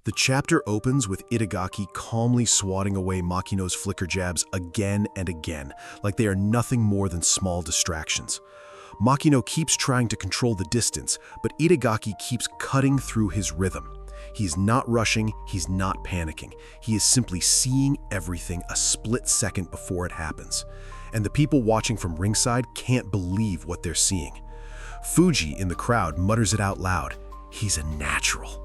The chapter opens with Itagaki calmly swatting away Makino's flicker jabs again and again, like they are nothing more than small distractions. Makino keeps trying to control the distance, but Itagaki keeps cutting through his rhythm. He's not rushing, he's not panicking. He is simply seeing everything a split second before it happens. And the people watching from ringside can't believe what they're seeing. Fuji in the crowd mutters it out loud. He's a natural.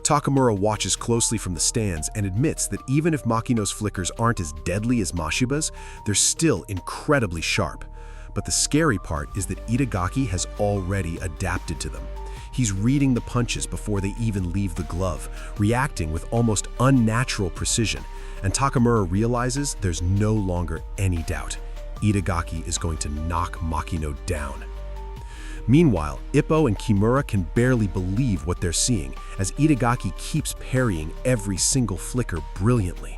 Takamura watches closely from the stands and admits that even if Makino's flickers aren't as deadly as Mashiba's, they're still incredibly sharp. But the scary part is that Itagaki has already adapted to them. He's reading the punches before they even leave the glove, reacting with almost unnatural precision, and Takamura realizes there's no longer any doubt. Itagaki is going to knock Makino down. Meanwhile, Ippo and Kimura can barely believe what they're seeing, as Itagaki keeps parrying every single flicker brilliantly.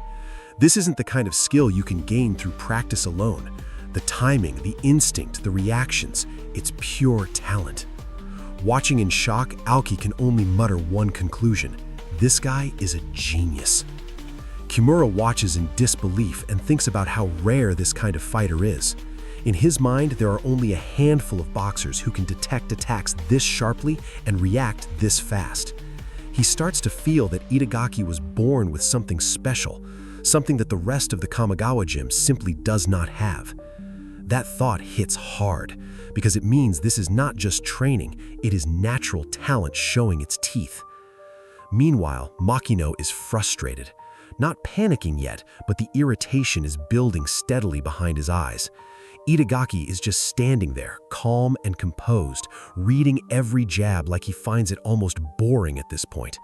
This isn't the kind of skill you can gain through practice alone. The timing, the instinct, the reactions, it's pure talent. Watching in shock, Aoki can only mutter one conclusion. This guy is a genius. Kimura watches in disbelief and thinks about how rare this kind of fighter is. In his mind, there are only a handful of boxers who can detect attacks this sharply and react this fast. He starts to feel that Itagaki was born with something special, something that the rest of the Kamogawa gym simply does not have. That thought hits hard, because it means this is not just training, it is natural talent showing its teeth. Meanwhile, Makino is frustrated. Not panicking yet, but the irritation is building steadily behind his eyes. Itagaki is just standing there, calm and composed, reading every jab like he finds it almost boring at this point.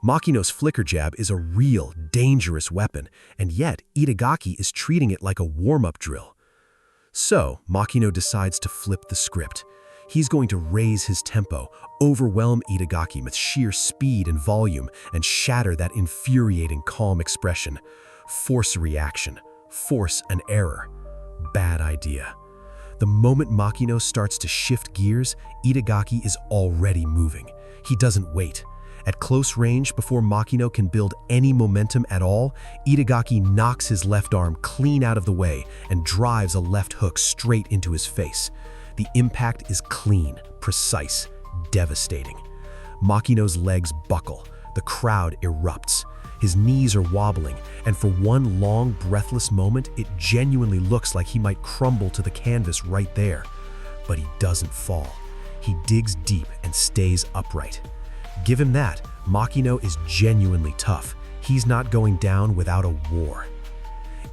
Makino's flicker jab is a real, dangerous weapon, and yet Itagaki is treating it like a warm-up drill. So, Makino decides to flip the script. He's going to raise his tempo, overwhelm Itagaki with sheer speed and volume, and shatter that infuriating calm expression. Force a reaction, force an error. Bad idea. The moment Makino starts to shift gears, Itagaki is already moving. He doesn't wait. At close range, before Makino can build any momentum at all, Itagaki knocks his left arm clean out of the way and drives a left hook straight into his face. The impact is clean, precise, devastating. Makino's legs buckle. The crowd erupts. His knees are wobbling, and for one long, breathless moment, it genuinely looks like he might crumble to the canvas right there. But he doesn't fall. He digs deep and stays upright. Give him that, Makino is genuinely tough. He's not going down without a war.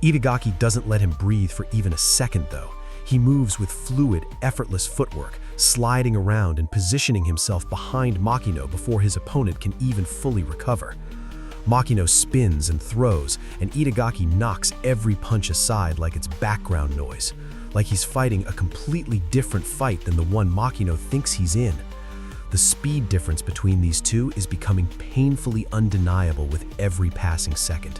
Itagaki doesn't let him breathe for even a second, though. He moves with fluid, effortless footwork, sliding around and positioning himself behind Makino before his opponent can even fully recover. Makino spins and throws, and Itagaki knocks every punch aside like it's background noise, like he's fighting a completely different fight than the one Makino thinks he's in. The speed difference between these two is becoming painfully undeniable with every passing second.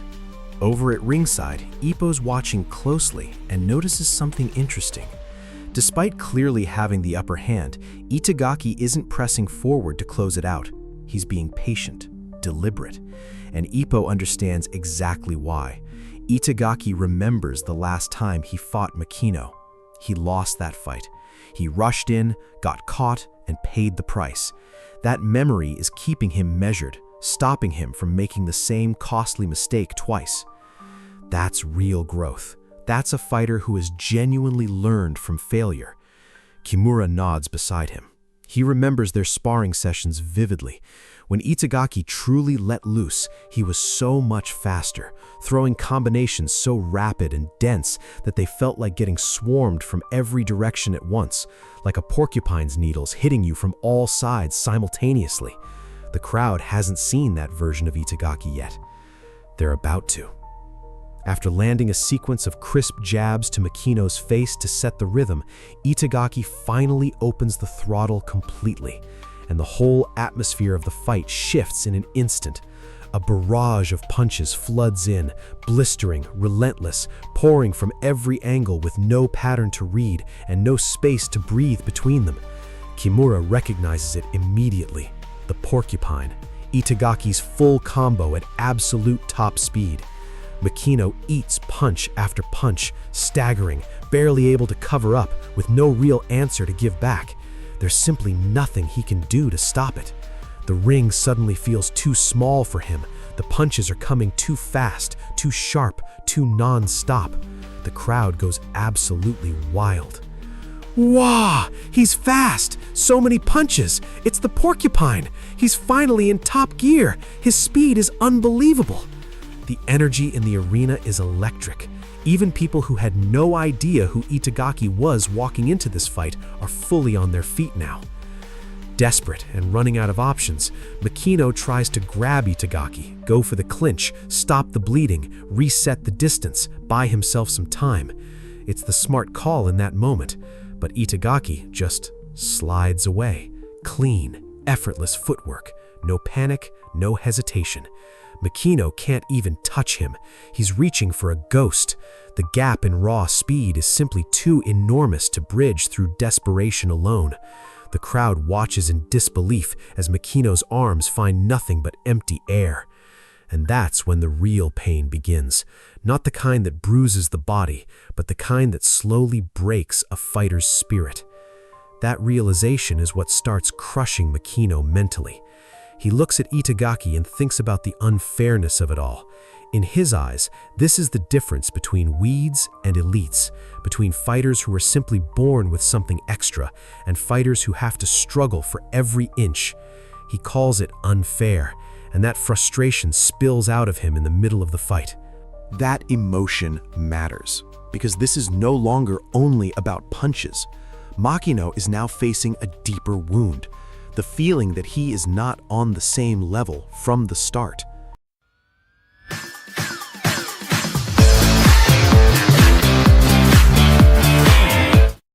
Over at ringside, Ippo's watching closely and notices something interesting. Despite clearly having the upper hand, Itagaki isn't pressing forward to close it out. He's being patient, deliberate, and Ippo understands exactly why. Itagaki remembers the last time he fought Makino. He lost that fight. He rushed in, got caught, and paid the price. That memory is keeping him measured, stopping him from making the same costly mistake twice. That's real growth. That's a fighter who has genuinely learned from failure. Kimura nods beside him. He remembers their sparring sessions vividly. When Itagaki truly let loose, he was so much faster, throwing combinations so rapid and dense that they felt like getting swarmed from every direction at once, like a porcupine's needles hitting you from all sides simultaneously. The crowd hasn't seen that version of Itagaki yet. They're about to. After landing a sequence of crisp jabs to Makino's face to set the rhythm, Itagaki finally opens the throttle completely, and the whole atmosphere of the fight shifts in an instant. A barrage of punches floods in, blistering, relentless, pouring from every angle with no pattern to read and no space to breathe between them. Kimura recognizes it immediately. The Porcupine. Itagaki's full combo at absolute top speed. Makino eats punch after punch, staggering, barely able to cover up, with no real answer to give back. There's simply nothing he can do to stop it. The ring suddenly feels too small for him. The punches are coming too fast, too sharp, too non-stop. The crowd goes absolutely wild. Wow, he's fast! So many punches! It's the Porcupine! He's finally in top gear! His speed is unbelievable! The energy in the arena is electric. Even people who had no idea who Itagaki was walking into this fight are fully on their feet now. Desperate and running out of options, Makino tries to grab Itagaki, go for the clinch, stop the bleeding, reset the distance, buy himself some time. It's the smart call in that moment, but Itagaki just slides away. Clean, effortless footwork. No panic, no hesitation. Makino can't even touch him. He's reaching for a ghost. The gap in raw speed is simply too enormous to bridge through desperation alone. The crowd watches in disbelief as Makino's arms find nothing but empty air. And that's when the real pain begins. Not the kind that bruises the body, but the kind that slowly breaks a fighter's spirit. That realization is what starts crushing Makino mentally. He looks at Itagaki and thinks about the unfairness of it all. In his eyes, this is the difference between weeds and elites, between fighters who are simply born with something extra and fighters who have to struggle for every inch. He calls it unfair, and that frustration spills out of him in the middle of the fight. That emotion matters, because this is no longer only about punches. Makino is now facing a deeper wound, the feeling that he is not on the same level from the start.